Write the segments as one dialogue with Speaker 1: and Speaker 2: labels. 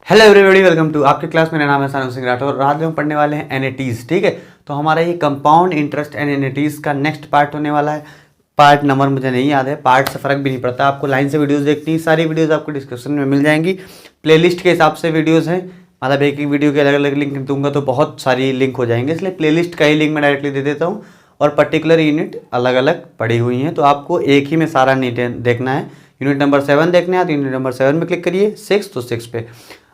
Speaker 1: Hello everybody, welcome to आपके class. मेरा नाम है सानू सिंह राठौर। आज हम पढ़ने वाले हैं एनएटीज। ठीक है, तो हमारा ये कंपाउंड इंटरेस्ट एंड एनएटीज का नेक्स्ट पार्ट होने वाला है। पार्ट नंबर मुझे नहीं याद है, पार्ट से फर्क भी नहीं पड़ता, आपको लाइन से वीडियोस देखनी है। सारी वीडियोस आपको डिस्क्रिप्शन में मिल जाएंगी, प्लेलिस्ट के हिसाब से वीडियोस हैं। मतलब एक एक वीडियो के अलग अलग लिंक दूंगा तो बहुत सारी लिंक हो जाएंगे, इसलिए प्लेलिस्ट का ही लिंक मैं डायरेक्टली दे देता हूँ। और पर्टिकुलर यूनिट अलग अलग पड़ी हुई हैं, तो आपको एक ही में सारा नहीं देखना है। यूनिट नंबर 7 देखना है तो यूनिट नंबर 7 में क्लिक करिए, 6 तो 6 पे।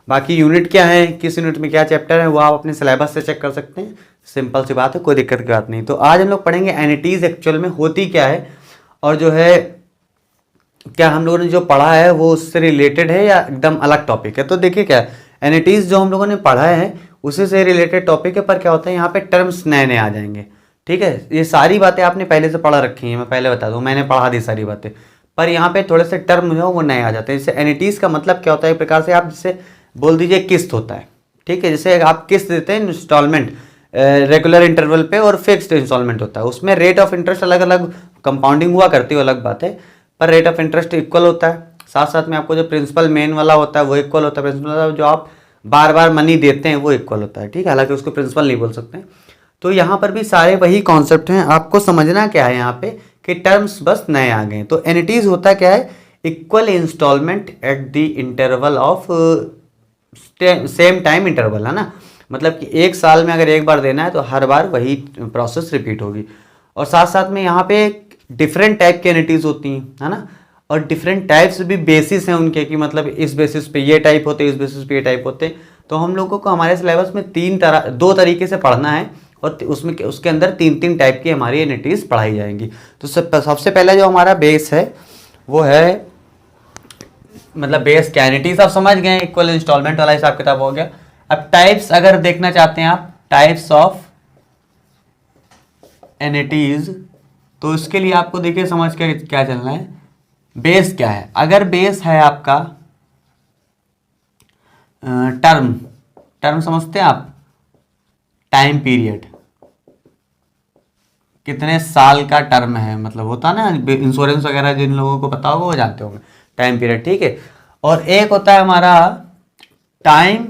Speaker 1: बाकी यूनिट क्या है, किस यूनिट में क्या चैप्टर है, वो आप अपने सिलेबस से चेक कर सकते हैं। सिंपल सी बात है, कोई दिक्कत की बात नहीं। तो आज हम लोग पढ़ेंगे एनएटीज एक्चुअल में होती क्या है, और जो है क्या हम लोगों ने जो पढ़ा है वो उससे रिलेटेड है या एकदम अलग टॉपिक है। तो देखिए क्या एनएटीज जो हम लोगों ने पढ़ा है उसी से रिलेटेड टॉपिक है, पर क्या होता है यहाँ पे टर्म्स नए नए आ जाएंगे। ठीक है, ये सारी बातें आपने पहले से पढ़ा रखी हैं, मैं पहले बता दूं, मैंने पढ़ा दी सारी बातें, पर यहाँ पे थोड़े से टर्म जो है वो नए आ जाते हैं। जैसे एनएटीज का मतलब क्या होता है, एक प्रकार से आप जिसे बोल दीजिए किस्त होता है। ठीक है, जैसे आप किस्त देते हैं इंस्टॉलमेंट रेगुलर इंटरवल पे, और फिक्स्ड इंस्टॉलमेंट होता है, उसमें रेट ऑफ इंटरेस्ट अलग अलग कंपाउंडिंग हुआ करती है, अलग बात है, पर रेट ऑफ इंटरेस्ट इक्वल होता है। साथ साथ में आपको जो प्रिंसिपल मेन वाला होता है वो इक्वल होता है, प्रिंसिपल जो आप बार बार मनी देते हैं वो इक्वल होता है। ठीक है, हालांकि उसको प्रिंसिपल नहीं बोल सकते। तो यहाँ पर भी सारे वही कॉन्सेप्ट हैं, आपको समझना क्या है यहाँ पे कि टर्म्स बस नए आ गए। तो एनएटीज होता क्या है, equal instalment at the interval of same time interval, है ना। मतलब कि एक साल में अगर एक बार देना है तो हर बार वही प्रोसेस रिपीट होगी। और साथ साथ में यहाँ पे डिफरेंट टाइप की एनएटीज होती हैं, है ना, और डिफरेंट टाइप्स भी बेसिस हैं उनके, कि मतलब इस बेसिस पे ये टाइप होते हैं, इस बेसिस पे ये टाइप होते हैं। तो हम लोगों को हमारे सिलेबस में दो तरीके से पढ़ना है, और उसमें उसके अंदर तीन टाइप की हमारी एनएटीज पढ़ाई जाएंगी। तो सबसे पहला जो हमारा बेस है वो है, मतलब बेस क्या एनएटीज आप समझ गए, इक्वल इंस्टॉलमेंट वाला हिसाब किताब हो गया। अब टाइप्स अगर देखना चाहते हैं आप, टाइप्स ऑफ एनएटीज, तो इसके लिए आपको देखिए समझ के क्या चलना है, बेस क्या है। अगर बेस है आपका टर्म समझते हैं आप, टाइम पीरियड, कितने साल का टर्म है, मतलब होता ना इंश्योरेंस वगैरह, जिन लोगों को पता होगा वो जानते होंगे टाइम पीरियड। ठीक है, और एक होता है हमारा time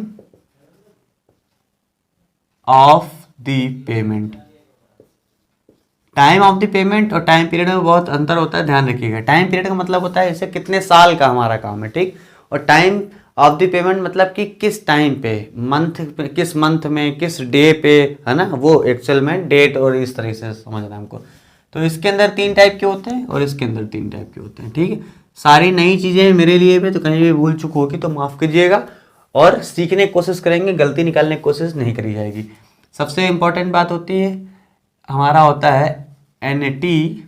Speaker 1: of the payment. Time of the payment और टाइम पीरियड में बहुत अंतर होता है, ध्यान रखिएगा। टाइम पीरियड का मतलब होता है इसे कितने साल का हमारा काम है, ठीक। और टाइम ऑफ द पेमेंट मतलब कि किस टाइम पे, किस मंथ में, किस डे पे, है ना, वो एक्चुअल में डेट, और इस तरह से समझना हमको। तो इसके अंदर 3 टाइप के होते हैं और इसके अंदर 3 टाइप के होते हैं। ठीक है, सारी नई चीज़ें मेरे लिए भी, तो कहीं भी भूल चूक होगी तो माफ़ कीजिएगा, और सीखने की कोशिश करेंगे, गलती निकालने की कोशिश नहीं करी जाएगी। सबसे इम्पोर्टेंट बात होती है हमारा होता है एनएटी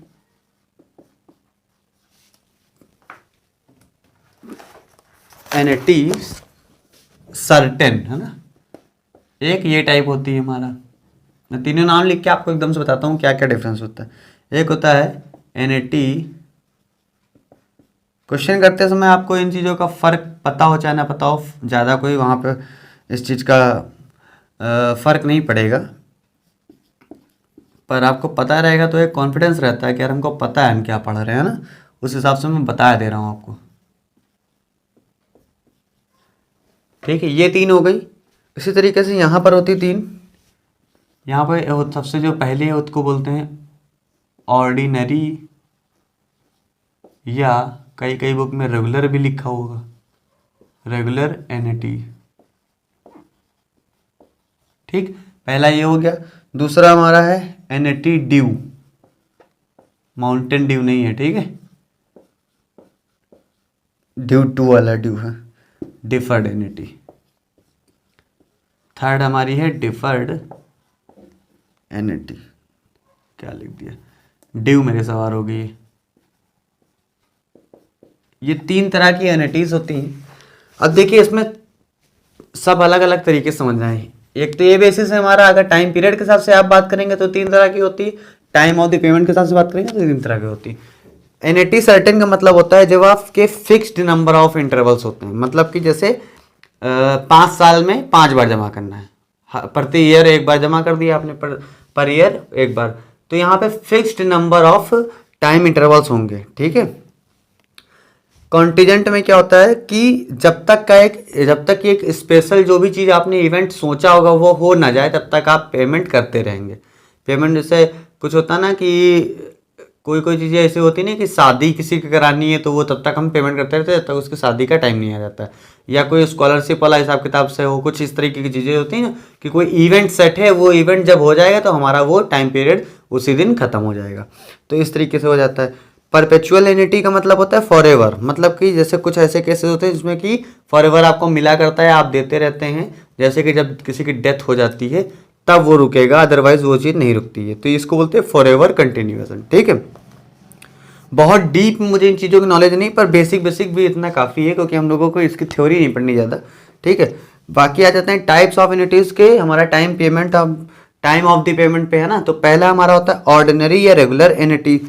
Speaker 1: सर्टेन, है ना, एक ये टाइप होती है हमारा। मैं तीनों नाम लिख के आपको एकदम से बताता हूँ क्या क्या डिफरेंस होता है। एक होता है एनएटी, क्वेश्चन करते समय आपको इन चीज़ों का फ़र्क पता हो चाहे ना पता हो, ज़्यादा कोई वहाँ पे इस चीज़ का फ़र्क नहीं पड़ेगा, पर आपको पता रहेगा तो एक कॉन्फिडेंस रहता है कि यार हमको पता है हम क्या पढ़ रहे हैं ना, उस हिसाब से मैं बता दे रहा हूँ आपको। ठीक है, ये 3 हो गई। इसी तरीके से यहाँ पर होती 3। यहाँ पर सबसे जो पहले है उसको बोलते हैं ऑर्डिनरी, या कई कई बुक में रेगुलर भी लिखा होगा, रेगुलर एनएटी। ठीक, पहला ये हो गया। दूसरा हमारा है एनएटी ड्यू, माउंटेन ड्यू नहीं है, ठीक है, ड्यू 2 वाला ड्यू है, डिफर्ड एनएटी। थर्ड हमारी है डिफर्ड एनएटी, क्या लिख दिया, ड्यू मेरे सवार हो गई। ये 3 तरह की एनएटीज होती हैं। अब देखिए इसमें सब अलग अलग तरीके से समझना है। एक तो ये बेसिस है हमारा, अगर टाइम पीरियड के हिसाब से आप बात करेंगे तो 3 तरह की होती है, टाइम ऑफ द पेमेंट के हिसाब से बात करेंगे तो 3 तरह की होती है। एनएटी सर्टेन का मतलब होता है जब आपके फिक्स्ड नंबर ऑफ इंटरवल्स होते हैं, मतलब कि जैसे 5 साल में 5 बार जमा करना है, प्रति ईयर एक बार जमा कर दिया आपने, पर ईयर एक बार, तो यहाँ पे fixed number of time intervals होंगे। ठीक है, कॉन्टीजेंट में क्या होता है कि जब तक कि एक स्पेशल जो भी चीज़ आपने इवेंट सोचा होगा वो हो ना जाए, तब तक आप पेमेंट करते रहेंगे। पेमेंट जैसे कुछ होता ना कि कोई कोई चीज़ें ऐसी होती नहीं कि शादी किसी की करानी है तो वो तब तक हम पेमेंट करते रहते हैं जब तक उसकी शादी का टाइम नहीं आ जाता है, या कोई स्कॉलरशिप वाला हिसाब किताब से हो, कुछ इस तरीके की चीज़ें होती हैं ना कि कोई इवेंट सेट है, वो इवेंट जब हो जाएगा तो हमारा वो टाइम पीरियड उसी दिन खत्म हो जाएगा। तो इस तरीके से हो जाता है। परपेचुअल एनिटी का मतलब होता है फॉर एवर, मतलब कि जैसे कुछ ऐसे केसेस होते हैं जिसमें कि फॉर एवर आपको मिला करता है, आप देते रहते हैं, जैसे कि जब किसी की डेथ हो जाती है तब वो रुकेगा, अदरवाइज वो चीज़ नहीं रुकती है। तो इसको बोलते हैं फॉर एवर कंटिन्यूएशन। ठीक है, बहुत डीप मुझे इन चीज़ों की नॉलेज नहीं, पर बेसिक बेसिक भी इतना काफ़ी है क्योंकि हम लोगों को इसकी थ्योरी नहीं पढ़नी ज़्यादा। ठीक है, बाकी आ जाते हैं टाइप्स ऑफ एन्युटीज़ के। हमारा टाइम ऑफ द पेमेंट पे है ना। तो पहला हमारा होता है ऑर्डिनरी या रेगुलर एन्युटी।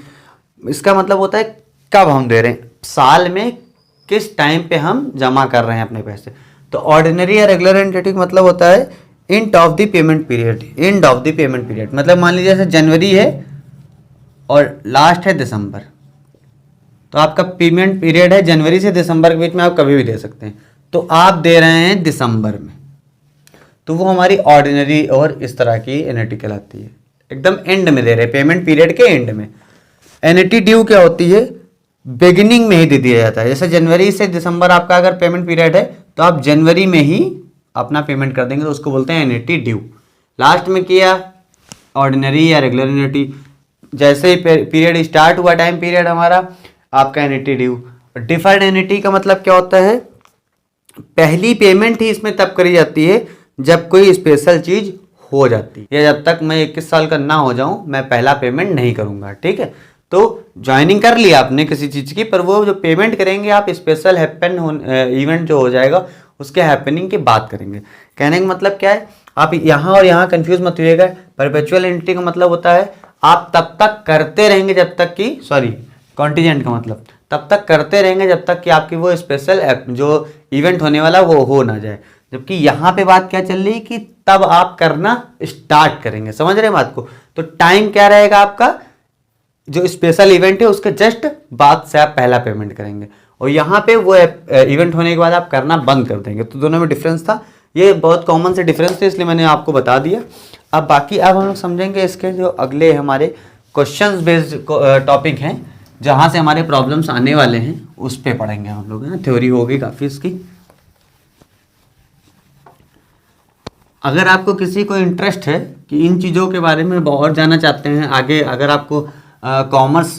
Speaker 1: इसका मतलब होता है कब हम दे रहे हैं, साल में किस टाइम पे हम जमा कर रहे हैं अपने पैसे। तो ऑर्डिनरी या रेगुलर एन्युटी का मतलब होता है end of the payment period. End of the payment period मतलब मान लीजिए जैसे जनवरी है और लास्ट है दिसंबर, तो आपका पेमेंट पीरियड है जनवरी से दिसंबर के बीच में, आप कभी भी दे सकते हैं। तो आप दे रहे हैं दिसंबर में, तो वो हमारी ऑर्डिनरी और इस तरह की एन्युटी कहलाती है। एकदम एंड में दे रहे हैं, पेमेंट पीरियड के एंड में। एन्युटी ड्यू क्या होती है, बिगिनिंग में ही दे दिया जाता है। जैसे जनवरी से दिसंबर आपका अगर पेमेंट पीरियड है तो आप जनवरी में ही अपना पेमेंट कर देंगे, तो उसको बोलते हैं एन्युटी ड्यू। लास्ट में किया ऑर्डिनरी या रेगुलर एन्युटी। जैसे ही पीरियड स्टार्ट हुआ टाइम पीरियड हमारा, आपका एन्युटी ड्यू। डिफर्ड एन्युटी का मतलब क्या होता है, पहली पेमेंट ही इसमें तब करी जाती है जब कोई स्पेशल चीज हो जाती है, या जब तक मैं 21 साल का ना हो जाऊं मैं पहला पेमेंट नहीं करूंगा। ठीक है, तो ज्वाइनिंग कर लिया आपने किसी चीज की, पर वो जो पेमेंट करेंगे आप स्पेशल इवेंट जो हो जाएगा उसके हैपनिंग की बात करेंगे। कहने का मतलब क्या है, आप यहाँ और यहाँ कंफ्यूज मत होइएगा। परपेचुअल एन्युटी का मतलब होता है आप तब तक करते रहेंगे जब तक कि, सॉरी, कॉन्टीजेंट का मतलब तब तक करते रहेंगे जब तक कि आपकी वो स्पेशल जो इवेंट होने वाला वो हो ना जाए। जबकि यहाँ पे बात क्या चल रही है कि तब आप करना स्टार्ट करेंगे। समझ रहे हैं बात को। तो टाइम क्या रहेगा आपका, जो स्पेशल इवेंट है उसके जस्ट बाद से आप पहला पेमेंट करेंगे, और यहाँ पे वो इवेंट होने के बाद आप करना बंद कर देंगे। तो दोनों में डिफरेंस था, ये बहुत कॉमन से डिफरेंस थे इसलिए मैंने आपको बता दिया। अब बाकी अब हम लोग समझेंगे इसके जो अगले हमारे क्वेश्चंस बेस्ड टॉपिक हैं, जहाँ से हमारे प्रॉब्लम्स आने वाले हैं उस पे पढ़ेंगे हम लोग, है ना। थ्योरी होगी काफ़ी इसकी। अगर आपको किसी को इंटरेस्ट है कि इन चीज़ों के बारे में बहुत जानना चाहते हैं आगे, अगर आपको कॉमर्स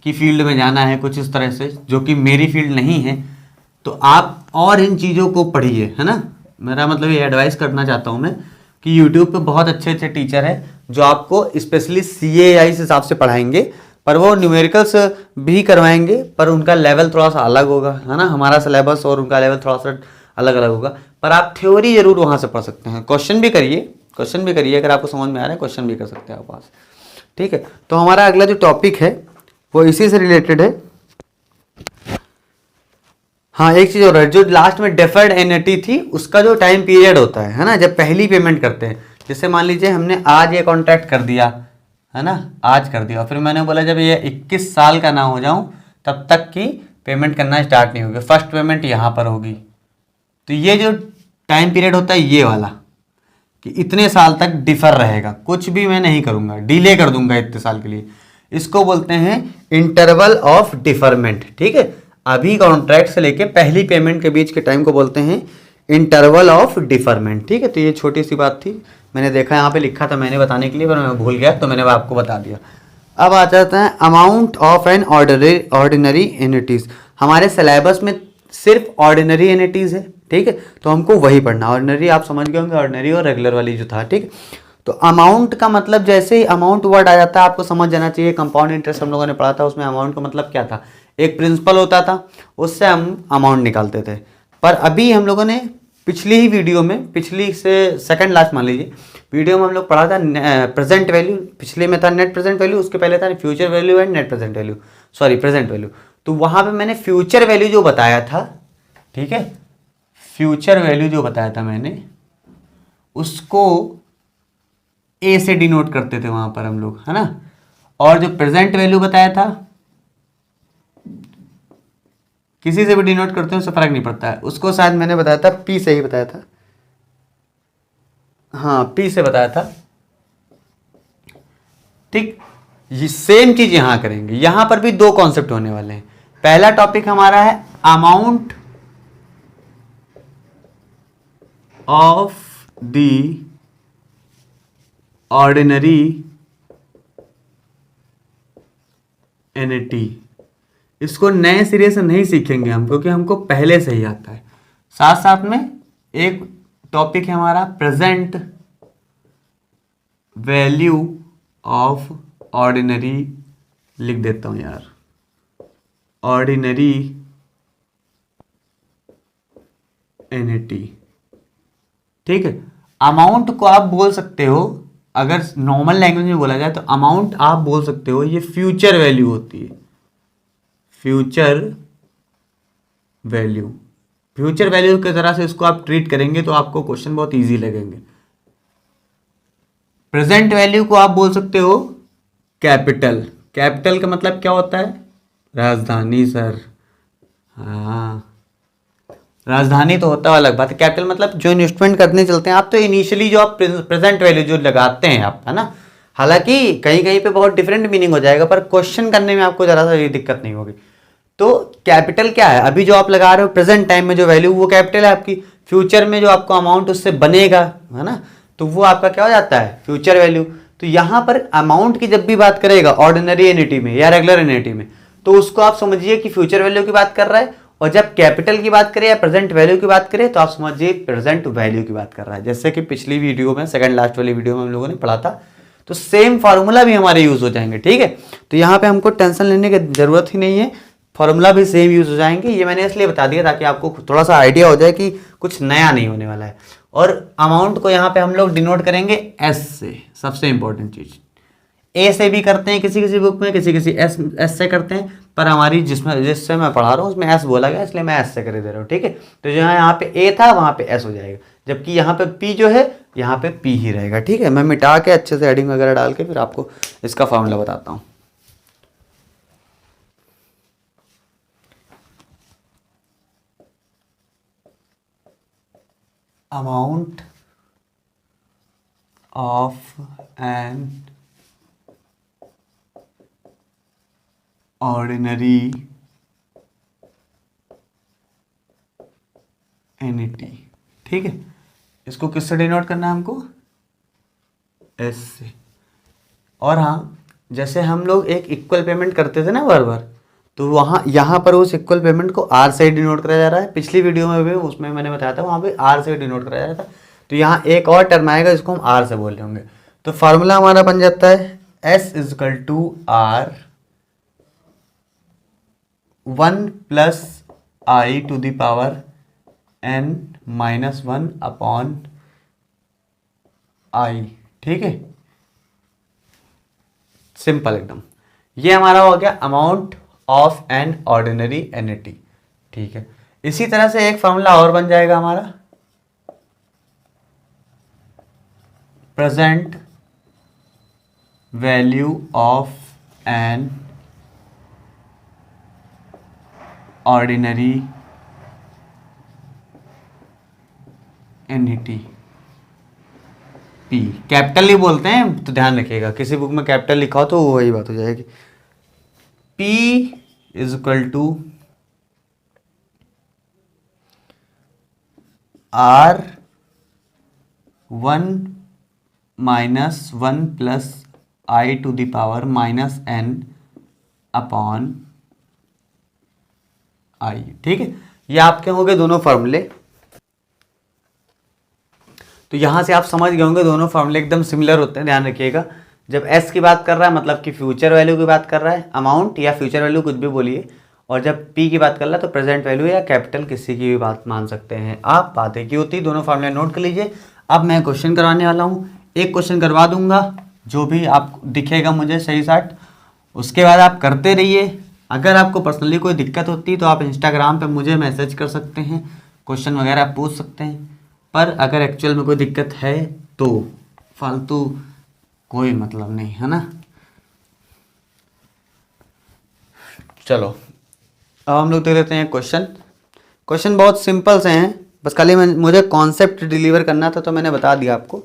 Speaker 1: की फील्ड में जाना है कुछ इस तरह से, जो कि मेरी फील्ड नहीं है, तो आप और इन चीज़ों को पढ़िए, है ना। मेरा मतलब ये एडवाइस करना चाहता हूँ मैं कि यूट्यूब पे बहुत अच्छे अच्छे टीचर हैं जो आपको स्पेशली CAI से हिसाब से पढ़ाएंगे, पर वो न्यूमेरिकल्स भी करवाएंगे, पर उनका लेवल थोड़ा सा अलग होगा, है ना। हमारा सिलेबस और उनका लेवल थोड़ा सा अलग अलग होगा, पर आप थ्योरी जरूर वहाँ से पढ़ सकते हैं। क्वेश्चन भी करिए, अगर आपको समझ में आ रहा है क्वेश्चन भी कर सकते हैं आप पास। ठीक है, तो हमारा अगला जो टॉपिक है वो इसी से रिलेटेड है। हाँ, एक चीज़ और है, जो लास्ट में डेफर्ड एन्युटी थी उसका जो टाइम पीरियड होता है ना, जब पहली पेमेंट करते हैं। जैसे मान लीजिए हमने आज ये कॉन्ट्रैक्ट कर दिया, है ना, आज कर दिया, फिर मैंने बोला जब ये 21 साल का ना हो जाऊं तब तक की पेमेंट करना स्टार्ट नहीं होगी, फर्स्ट पेमेंट यहाँ पर होगी। तो ये जो टाइम पीरियड होता है ये वाला, कि इतने साल तक डिफर रहेगा, कुछ भी मैं नहीं करूँगा, डिले कर दूंगा इतने साल के लिए, इसको बोलते हैं इंटरवल ऑफ डिफरमेंट। ठीक है, अभी कॉन्ट्रैक्ट से लेके पहली पेमेंट के बीच के टाइम को बोलते हैं इंटरवल ऑफ डिफरमेंट। ठीक है, तो ये छोटी सी बात थी, मैंने देखा यहाँ पे लिखा था मैंने बताने के लिए, पर मैं भूल गया तो मैंने आपको बता दिया। अब आ जाता है अमाउंट ऑफ एन ऑर्डिनरी एन्युटीज। हमारे सिलेबस में सिर्फ ऑर्डिनरी एन्युटीज है। ठीक है, तो हमको वही पढ़ना। ऑर्डिनरी आप समझ गए होंगे, ऑर्डिनरी और रेगुलर वाली जो था। ठीक, तो अमाउंट का मतलब जैसे ही अमाउंट वर्ड आ जाता है आपको समझ जाना चाहिए। कंपाउंड इंटरेस्ट हम लोगों ने पढ़ा था, उसमें अमाउंट का मतलब क्या था, एक प्रिंसिपल होता था उससे हम अमाउंट निकालते थे। पर अभी हम लोगों ने पिछली ही वीडियो में, पिछली से सेकंड लास्ट मान लीजिए वीडियो में हम लोग पढ़ा था प्रेजेंट वैल्यू, पिछले में था नेट प्रेजेंट वैल्यू, उसके पहले था future value and net present value, sorry present value. तो वहाँ पे मैंने फ्यूचर वैल्यू जो बताया था, ठीक है, फ्यूचर वैल्यू जो बताया था मैंने उसको ए से डिनोट करते थे वहाँ पर हम लोग, है ना। और जो प्रेजेंट वैल्यू बताया था किसी से भी डिनोट करते हैं उससे फर्क नहीं पड़ता है। उसको शायद मैंने बताया था पी से ही बताया था, हाँ पी से बताया था, ठीक। ये सेम चीज यहां करेंगे, यहां पर भी दो कॉन्सेप्ट होने वाले हैं। पहला टॉपिक हमारा है amount of the ordinary annuity. इसको नए सिरे से नहीं सीखेंगे हम, क्योंकि हमको पहले से ही आता है। साथ साथ में एक टॉपिक है हमारा प्रेजेंट वैल्यू ऑफ ऑर्डिनरी, लिख देता हूं यार, ऑर्डिनरी एनटी, ठीक है। अमाउंट को आप बोल सकते हो, अगर नॉर्मल लैंग्वेज में बोला जाए तो अमाउंट आप बोल सकते हो ये फ्यूचर वैल्यू होती है, फ्यूचर वैल्यू। फ्यूचर वैल्यू की तरह से इसको आप ट्रीट करेंगे तो आपको क्वेश्चन बहुत इजी लगेंगे। प्रेजेंट वैल्यू को आप बोल सकते हो कैपिटल। कैपिटल का मतलब क्या होता है? राजधानी सर, हाँ राजधानी तो होता है अलग बात है। कैपिटल मतलब जो इन्वेस्टमेंट करने चलते हैं आप, तो इनिशियली जो आप प्रेजेंट वैल्यू जो लगाते हैं आप, है ना, हालांकि कहीं कहीं पे बहुत डिफरेंट मीनिंग हो जाएगा, पर क्वेश्चन करने में आपको जरा सा ये दिक्कत नहीं होगी। तो कैपिटल क्या है? अभी जो आप लगा रहे हो प्रेजेंट टाइम में जो वैल्यू, वो कैपिटल है आपकी। फ्यूचर में जो आपको अमाउंट उससे बनेगा, है ना, तो वो आपका क्या हो जाता है? Future value. तो यहां पर अमाउंट की जब भी बात करेगा ऑर्डिनरी एनटी में या रेगुलर एनटी में, तो उसको आप समझिए कि फ्यूचर वैल्यू की बात कर रहा है। और जब कैपिटल की बात करें या प्रेजेंट वैल्यू की बात करें, तो आप समझिए प्रेजेंट वैल्यू की बात कर रहा है। जैसे कि पिछली वीडियो में, सेकंड लास्ट वाली वीडियो में हम लोगों ने पढ़ा था, तो सेम फार्मूला भी हमारे यूज हो जाएंगे, ठीक है। तो यहाँ पे हमको टेंशन लेने की जरूरत ही नहीं है, फार्मूला भी सेम यूज हो जाएंगे। ये मैंने इसलिए बता दिया ताकि आपको थोड़ा सा आइडिया हो जाए कि कुछ नया नहीं होने वाला है। और अमाउंट को यहाँ पे हम लोग डिनोट करेंगे एस से, सबसे इंपॉर्टेंट चीज। ए से भी करते हैं किसी किसी बुक में, किसी किसी एस से करते हैं, पर हमारी जिससे मैं पढ़ा रहा हूँ उसमें एस बोला गया, इसलिए मैं एस से कर दे रहा हूँ, ठीक है। तो जो यहाँ पे ए था वहाँ पे एस हो जाएगा, जबकि यहाँ पे पी जो है यहाँ पे पी ही रहेगा, ठीक है। मैं मिटा के अच्छे से हेडिंग वगैरह डाल के फिर आपको इसका फॉर्मूला बताता हूँ। Amount of an ordinary annuity, ठीक है। इसको किससे डिनोट करना है हमको? एस से। और हाँ, जैसे हम लोग एक इक्वल पेमेंट करते थे ना बार बार, तो वहाँ यहाँ पर उस इक्वल पेमेंट को आर से डिनोट करा जा रहा है। पिछली वीडियो में भी उसमें मैंने बताया था, वहाँ पे आर से डिनोट करा जा रहा था। तो यहाँ एक और टर्म आएगा जिसको हम आर से बोल रहे होंगे। तो फार्मूला हमारा बन जाता है S is equal to R 1 plus i to the power n minus 1 upon i, ठीक है। सिंपल एकदम। ये हमारा हो गया amount of an ordinary annuity, ठीक है। इसी तरह से एक फॉर्मूला और बन जाएगा हमारा, present value of an ordinary annuity, P. Capital ही बोलते हैं तो ध्यान रखिएगा, किसी बुक में कैपिटल लिखा हो तो वही बात हो जाएगी। P is equal to R 1 minus 1 plus i to the power minus n upon i, ठीक है। ये आपके हो गए दोनों फॉर्मूले। तो यहां से आप समझ गए होंगे दोनों फॉर्मूले एकदम सिमिलर होते हैं, ध्यान रखिएगा। जब एस की बात कर रहा है मतलब कि फ्यूचर वैल्यू की बात कर रहा है, अमाउंट या फ्यूचर वैल्यू कुछ भी बोलिए। और जब पी की बात कर रहा है तो प्रेजेंट वैल्यू या कैपिटल किसी की भी बात मान सकते हैं आप। बात एक ही होती है, दोनों फॉर्मूले नोट कर लीजिए। अब मैं क्वेश्चन करवाने वाला हूँ, एक क्वेश्चन करवा दूंगा जो भी आप दिखेगा मुझे सही साट, उसके बाद आप करते रहिए। अगर आपको पर्सनली कोई दिक्कत होती है तो आप इंस्टाग्राम पे मुझे मैसेज कर सकते हैं, क्वेश्चन वगैरह पूछ सकते हैं। पर अगर एक्चुअल में कोई दिक्कत है तो फालतू कोई मतलब नहीं, है ना। चलो अब हम लोग देख लेते हैं क्वेश्चन। क्वेश्चन बहुत सिंपल से हैं, बस खाली मुझे कॉन्सेप्ट डिलीवर करना था तो मैंने बता दिया आपको।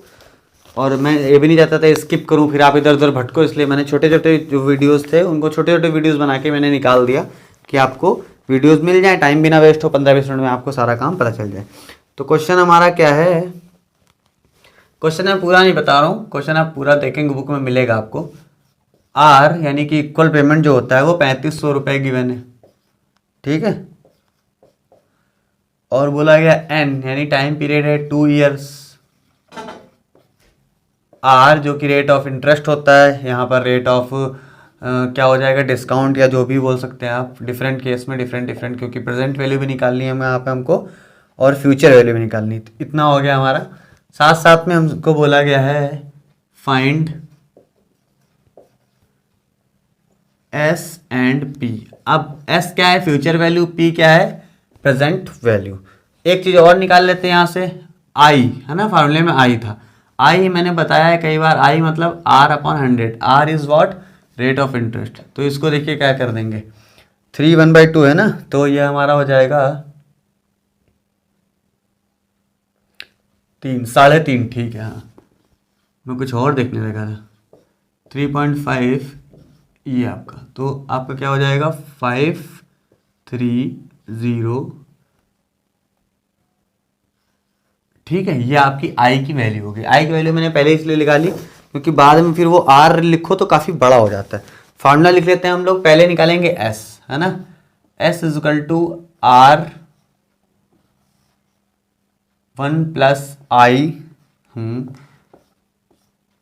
Speaker 1: और मैं ये भी नहीं चाहता था स्किप करूं फिर आप इधर उधर भटको, इसलिए मैंने छोटे छोटे जो वीडियोस थे उनको छोटे छोटे वीडियोस बना के मैंने निकाल दिया कि आपको वीडियोस मिल जाए, टाइम भी ना वेस्ट हो, 15-20 मिनट में आपको सारा काम पता चल जाए। तो क्वेश्चन हमारा क्या है, क्वेश्चन मैं पूरा नहीं बता रहा हूँ, क्वेश्चन आप पूरा देखेंगे बुक में मिलेगा आपको। आर यानी कि इक्वल पेमेंट जो होता है वो 3500 रुपये गिवन है, ठीक है। और बोला गया एन यानी टाइम पीरियड है 2 ईयर्स। आर जो कि रेट ऑफ इंटरेस्ट होता है, यहाँ पर रेट ऑफ क्या हो जाएगा, डिस्काउंट या जो भी बोल सकते हैं आप, डिफरेंट केस में डिफरेंट, क्योंकि प्रेजेंट वैल्यू भी निकालनी है हमें यहाँ पे हमको और फ्यूचर वैल्यू भी निकालनी है। इतना हो गया हमारा। साथ साथ में हमको बोला गया है फाइंड एस एंड पी। अब एस क्या है, फ्यूचर वैल्यू, पी क्या है, प्रेजेंट वैल्यू। एक चीज़ और निकाल लेते हैं यहाँ से, आई है ना, फार्मूले में आई था। आई मैंने बताया है कई बार, आई मतलब R upon 100, R is what, rate of interest. तो इसको देखिए क्या कर देंगे, 3 1/2 है ना, तो ये हमारा हो जाएगा 3 3.5, ठीक है। हाँ मैं कुछ और देखने लगा था, 3.5 ये आपका, तो आपका क्या हो जाएगा 530, ठीक है। ये आपकी आई की वैल्यू होगी। आई की वैल्यू मैंने पहले इसलिए निकाली क्योंकि बाद में फिर वो आर लिखो तो काफ़ी बड़ा हो जाता है। फार्मूला लिख लेते हैं हम लोग, पहले निकालेंगे एस, है ना, S is equal to R 1 plus I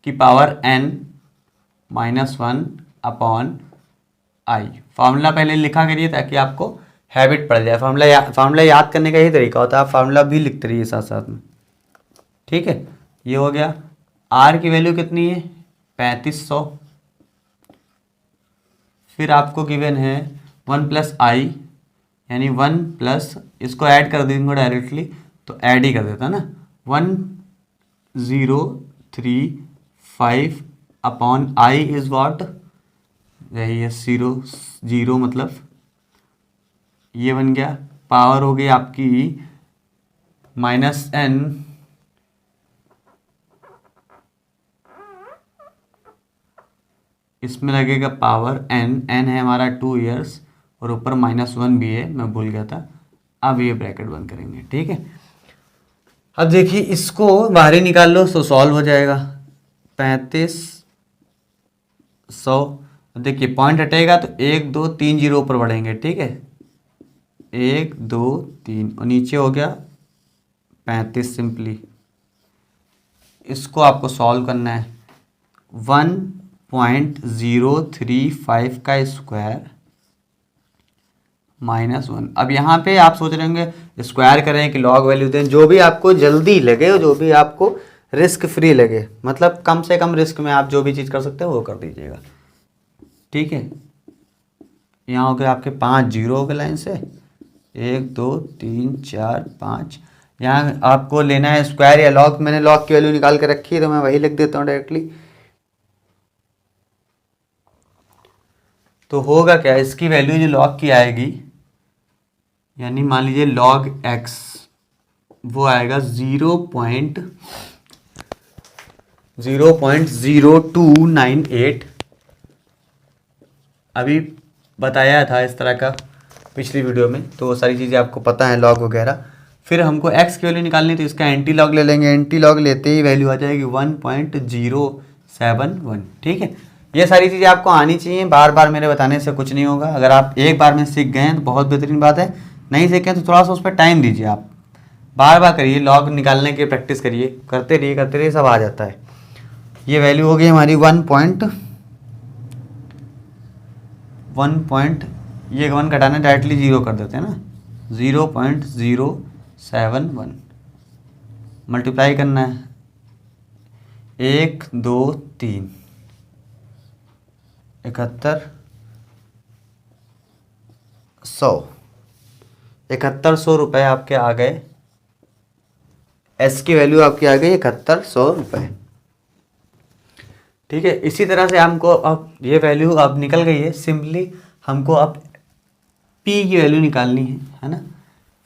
Speaker 1: की power n -1 upon I. Formula पहले लिखा करिए ताकि आपको हैबिट पड़ जाए। फार्मूला याद करने का यही तरीका होता है, आप फार्मूला भी लिखते रहिए साथ साथ में, ठीक है। ये हो गया। आर की वैल्यू कितनी है, 3500। फिर आपको गिवन है 1 प्लस आई यानी 1 प्लस, इसको ऐड कर देंगे डायरेक्टली तो ऐड ही कर देता ना, 1035 अपॉन आई इज व्हाट, यही है 0 मतलब ये बन गया। पावर हो गई आपकी -n, इसमें लगेगा पावर n है हमारा 2 ईयर्स और ऊपर -1 भी है, मैं भूल गया था। अब ये ब्रैकेट बंद करेंगे, ठीक है। अब देखिए इसको बाहर ही निकाल लो तो सॉल्व हो जाएगा 3500। देखिए पॉइंट हटेगा तो 1 2 3 जीरो ऊपर बढ़ेंगे, ठीक है, 1 2 3 और नीचे हो गया 35 सिंपली। इसको आपको सॉल्व करना है, 1.035 का स्क्वायर -1। अब यहाँ पे आप सोच रहे होंगे स्क्वायर करें कि लॉग वैल्यू दें, जो भी आपको जल्दी लगे और जो भी आपको रिस्क फ्री लगे, मतलब कम से कम रिस्क में आप जो भी चीज़ कर सकते हो वो कर दीजिएगा, ठीक है। यहाँ हो गए आपके 5 जीरो हो गए लाइन से, 1 2 3 4 5। यहाँ आपको लेना है स्क्वायर या लॉग, मैंने लॉग की वैल्यू निकाल के रखी है तो मैं वही लिख देता हूँ डायरेक्टली। तो होगा क्या, इसकी वैल्यू जो लॉग की आएगी, यानी मान लीजिए लॉग x वो आएगा 0.0298। अभी बताया था इस तरह का पिछली वीडियो में, तो वो सारी चीज़ें आपको पता है लॉग वगैरह। फिर हमको x की वैल्यू निकालनी तो इसका एंटी लॉग ले लेंगे, एंटी लॉग लेते ही वैल्यू आ जाएगी 1.071, ठीक है। ये सारी चीज़ें आपको आनी चाहिए, बार बार मेरे बताने से कुछ नहीं होगा। अगर आप एक बार में सीख गए हैं तो बहुत बेहतरीन बात है, नहीं सीखें तो थोड़ा सा उस पर टाइम दीजिए, आप बार बार करिए, लॉग निकालने की प्रैक्टिस करिए, करते रहिए सब आ जाता है। ये वैल्यू हो गई हमारी 1 ये 1 घटाना डायरेक्टली 0 कर देते हैं ना, 0.071 मल्टीप्लाई करना है 1 2 3 7100 रुपये आपके आ गए। एस की वैल्यू आपकी आ गई 7100 रुपये, ठीक है। इसी तरह से हमको अब ये वैल्यू अब निकल गई है, सिंपली हमको अब पी की वैल्यू निकालनी है ना।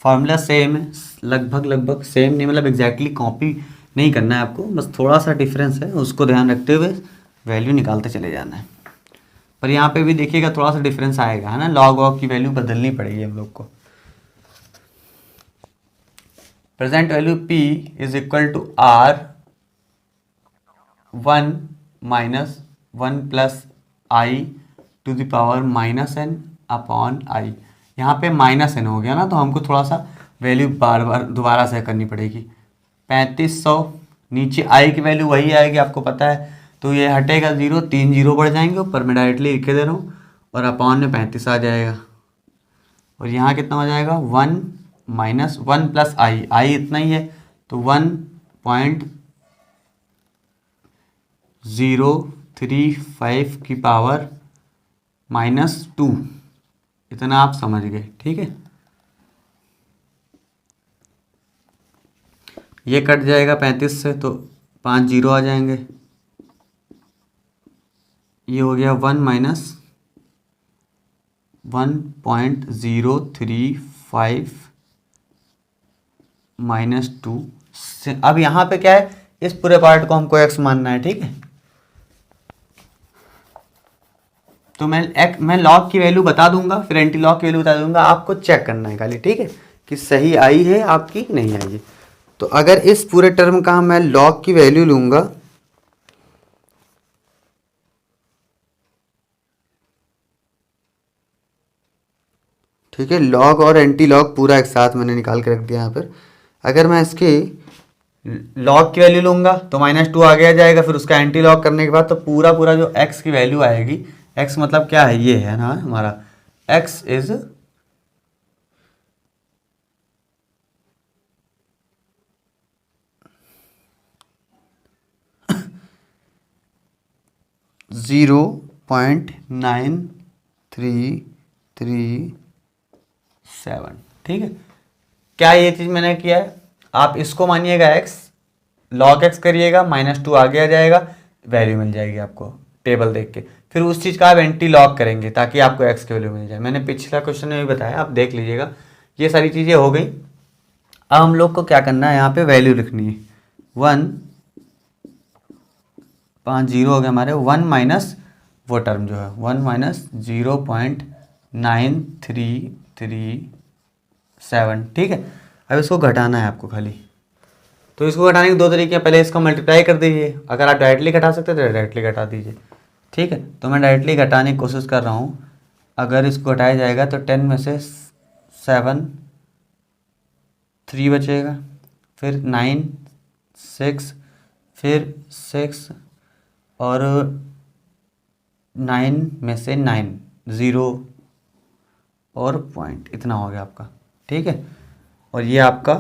Speaker 1: फॉर्मूला सेम है, लगभग सेम नहीं, मतलब एग्जैक्टली कॉपी नहीं करना है आपको, बस थोड़ा सा डिफरेंस है, उसको ध्यान रखते हुए वैल्यू निकालते चले जाना है। पर यहाँ पे भी देखिएगा थोड़ा सा डिफरेंस आएगा, है ना, लॉग वॉग की वैल्यू बदलनी पड़ेगी हम लोग को। Present value P is equal to R 1 minus 1 plus I to the power minus n upon I। यहाँ पे माइनस n हो गया ना, तो हमको थोड़ा सा वैल्यू बार बार दोबारा से करनी पड़ेगी। 3500, नीचे I की वैल्यू वही आएगी आपको पता है, तो ये हटेगा 0, 3 जीरो बढ़ जाएंगे, ऊपर मैं डायरेक्टली लिखे दे रहा हूँ, और अपॉन में 35 आ जाएगा। और यहाँ कितना हो जाएगा 1 माइनस 1 प्लस I इतना ही है, तो 1.035 की पावर माइनस 2, इतना आप समझ गए, ठीक है। ये कट जाएगा 35 से, तो 5 जीरो आ जाएंगे, ये हो गया 1 माइनस 1.035 माइनस 2। अब यहाँ पे क्या है, इस पूरे पार्ट को हमको x मानना है, ठीक है। तो मैं लॉग की वैल्यू बता दूंगा, फिर एंटी लॉग की वैल्यू बता दूंगा, आपको चेक करना है खाली, ठीक है, कि सही आई है आपकी नहीं आई है। तो अगर इस पूरे टर्म का मैं लॉग की वैल्यू लूंगा, ठीक है, लॉग और एंटी लॉग पूरा एक साथ मैंने निकाल के रख दिया यहाँ पर। अगर मैं इसके लॉग की वैल्यू लूंगा तो -2 आगे आ जाएगा, फिर उसका एंटी लॉग करने के बाद तो पूरा जो x की वैल्यू आएगी, x मतलब क्या है, ये है ना हमारा x इज 0.9337, ठीक है। क्या ये चीज़ मैंने किया है, आप इसको मानिएगा x, log x करिएगा, -2 आगे आ जाएगा, वैल्यू मिल जाएगी आपको टेबल देख के। फिर उस चीज़ का आप एंटी लॉग करेंगे ताकि आपको x की वैल्यू मिल जाए। मैंने पिछला क्वेश्चन में भी बताया, आप देख लीजिएगा। ये सारी चीज़ें हो गई। अब हम लोग को क्या करना है, यहाँ पे वैल्यू लिखनी है। 1 5 जीरो हो गए हमारे, 1 माइनस वो टर्म जो है 1 माइनस 0.9337, ठीक है। अब इसको घटाना है आपको खाली, तो इसको घटाने के दो तरीके हैं। पहले इसको मल्टीप्लाई कर दीजिए, अगर आप डायरेक्टली घटा सकते हैं तो डायरेक्टली घटा दीजिए, ठीक है। तो मैं डायरेक्टली घटाने की कोशिश कर रहा हूँ। अगर इसको घटाया जाएगा तो 10 में से 7 3 बचेगा, फिर 9 6, फिर 6 और 9 में से 9 0 और पॉइंट, इतना हो गया आपका, ठीक है। और ये आपका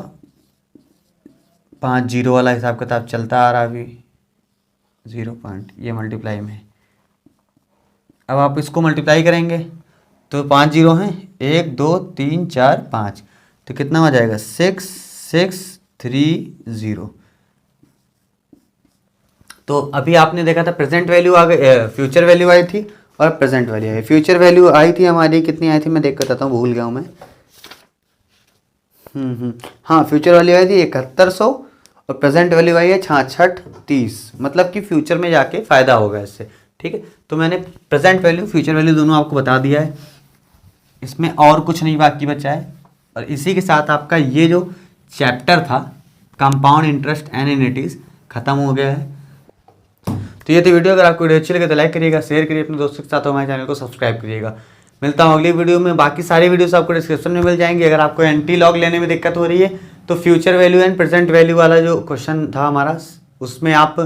Speaker 1: 5 जीरो वाला हिसाब किताब चलता आ रहा अभी, 0 पॉइंट, ये मल्टीप्लाई में। अब आप इसको मल्टीप्लाई करेंगे तो 5 जीरो हैं, 1 2 3 4 5, तो कितना हो जाएगा 6630। तो अभी आपने देखा था प्रेजेंट वैल्यू आ गई, फ्यूचर वैल्यू आई थी और प्रेजेंट वैल्यू आई। फ्यूचर वैल्यू आई थी हमारी, कितनी आई थी मैं देख कर बताता हूँ, भूल गया हूँ मैं। हाँ, फ्यूचर वैल्यू आई थी 7100 और प्रेजेंट वैल्यू आई है 6630, मतलब कि फ्यूचर में जाके फ़ायदा होगा इससे, ठीक है। तो मैंने प्रेजेंट वैल्यू फ्यूचर वैल्यू दोनों आपको बता दिया है, इसमें और कुछ नहीं बाकी बचा है। और इसी के साथ आपका ये जो चैप्टर था कंपाउंड इंटरेस्ट एंड एन्युइटीज खत्म हो गया है। तो ये थी वीडियो। अगर आपको वीडियो अच्छी लगे तो लाइक करिएगा, शेयर करिए अपने दोस्तों के साथ, और हमारे चैनल को सब्सक्राइब करिएगा। मिलता हूँ अगली वीडियो में। बाकी सारी वीडियोस आपको डिस्क्रिप्शन में मिल जाएंगी। अगर आपको एंटी लॉग लेने में दिक्कत हो रही है तो future value and present value वाला जो क्वेश्चन था हमारा, उसमें आप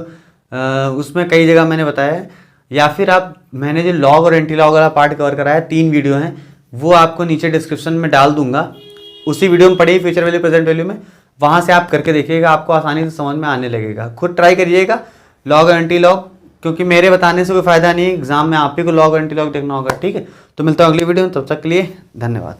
Speaker 1: उसमें कई जगह मैंने बताया है, या फिर आप मैंने जो लॉग और एंटी लॉग वाला पार्ट कवर कराया, 3 वीडियो हैं, वो आपको नीचे डिस्क्रिप्शन में डाल दूंगा। उसी वीडियो में पढ़िए फ्यूचर वैल्यू प्रेजेंट वैल्यू में, वहाँ से आप करके देखिएगा, आपको आसानी से समझ में आने लगेगा। खुद ट्राई करिएगा लॉग और एंटी लॉग, क्योंकि मेरे बताने से कोई फायदा नहीं है, एग्जाम में आप ही को लॉग और एंटी लॉग देखना होगा, ठीक है। तो मिलता हूँ अगली वीडियो में, तब तक के लिए धन्यवाद।